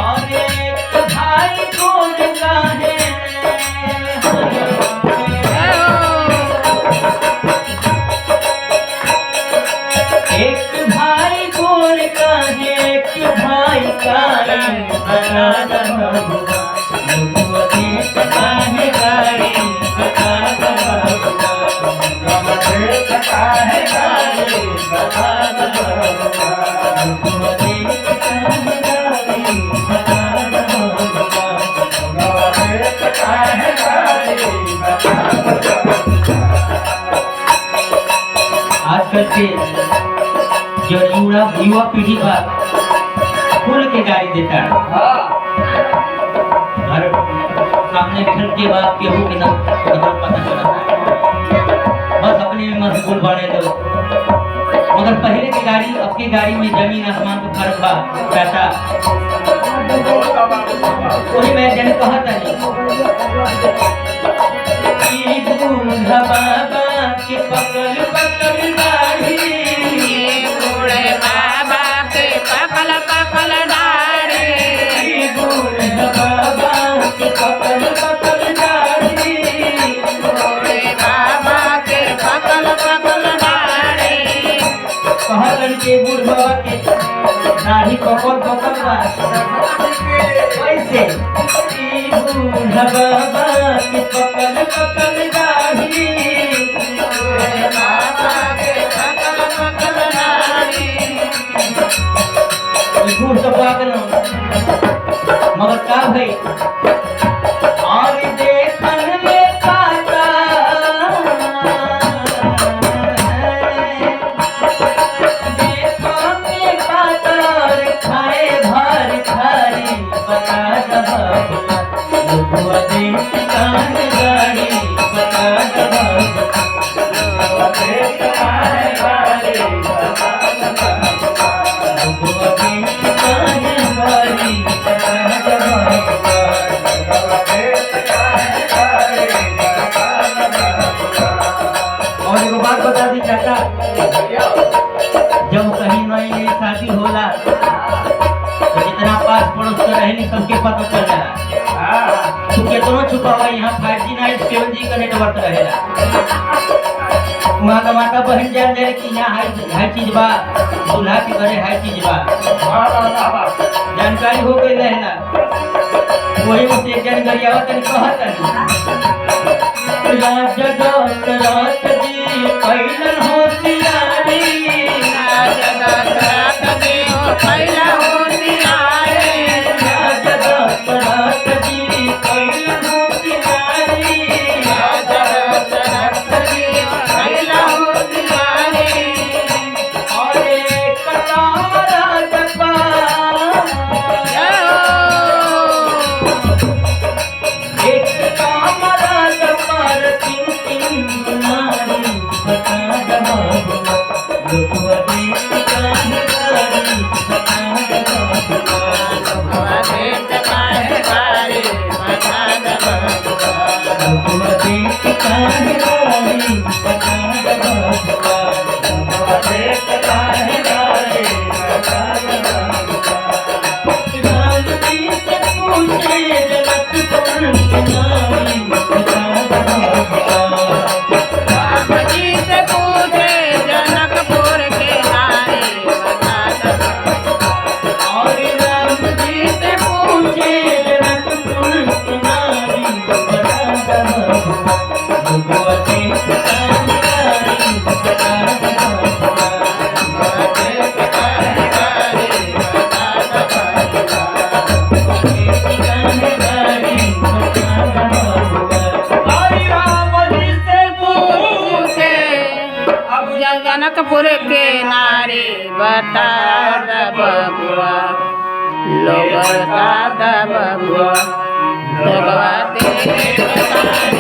और एक भाई कौन का है एक भाई कौन का है एक भाई का बता दो है गाड़ी बता आजकल के जो युवा पीढ़ी का खुल के गाड़ी देता है घर सामने घर के बाप के हो के ना पता चला बस अपने में मशगूल बने दो मगर पहले की गाड़ी अब की गाड़ी में जमीन आसमान का फर्क बा पैसा वही मैं जन कहा था बाबा के पकड़ पकड़ गाड़ी बूढ़े बाबा के पकड़ पकड़ गाड़ी बाबा के पकड़ पकड़ गाड़ी बूढ़े बाबा के पकड़ पकड़ गाड़ी कहलन के बूढ़ बाबा के दाढ़ी पकड़ पकड़ बा कैसे बूढ़ बाबा के पकड़ पकड़ गाड़ी बाबा के पकड़ पकड़ गाड़ी बूढ़ सब पागल मगर का भाई और देखन में काटा देखन में काटा खाए भर थारी बता दबुआ देख कान गाड़ी बता दबुआ देख कान गाड़ी बबुआ देख कान गाड़ी बता और एगो बात बता दी चाचा जब कहीं नई नई शादी होला तो जितना पास पड़ोस में रहेली सबके पता चल जाला तू केतनो छुपावा यहाँ 5G नाइट 7G का नेटवर्क रहेला वहाँ का माता बहन जान जाए कि यहाँ हाई चीज बा दूल्हा के घरे हाई चीज बा जानकारी हो गई रहेला वही मुझसे एक जानकारी आवत नहीं कहत राज दशरथ जी कैलन होशियारी राज दशरथ जी कैला होशियारी राज दशरथ जी कैलन होशियारी राज दशरथ जी कैला होशियारी और एक राम राजपाल एक राम राजपाल तीन नारी बता दबुआ लोगवा देख कान गाड़ी बता दबुआ देख काहे गाड़ी बता दबुआ लोगवा देख कान गाड़ी बता दबुआ लोगवा देख कान गाड़ी बता दबुआ राम जी से पूछे जनकपुर के नारी बता दबुआ राम जी से पूछे जनकपुर के नारी बता दबुआ और राम जी से पूछे जनकपुर की नारी बता दबुआ लोगवा देख कान गाड़ी बता दबुआ देख काहे गाड़ी बता दबुआ देख कान गाड़ी बता दबुआ और राम जी से पूछे अब जनकपुर के नारी बता दबुआ लोग बता दबुआ लोगवा देख काहे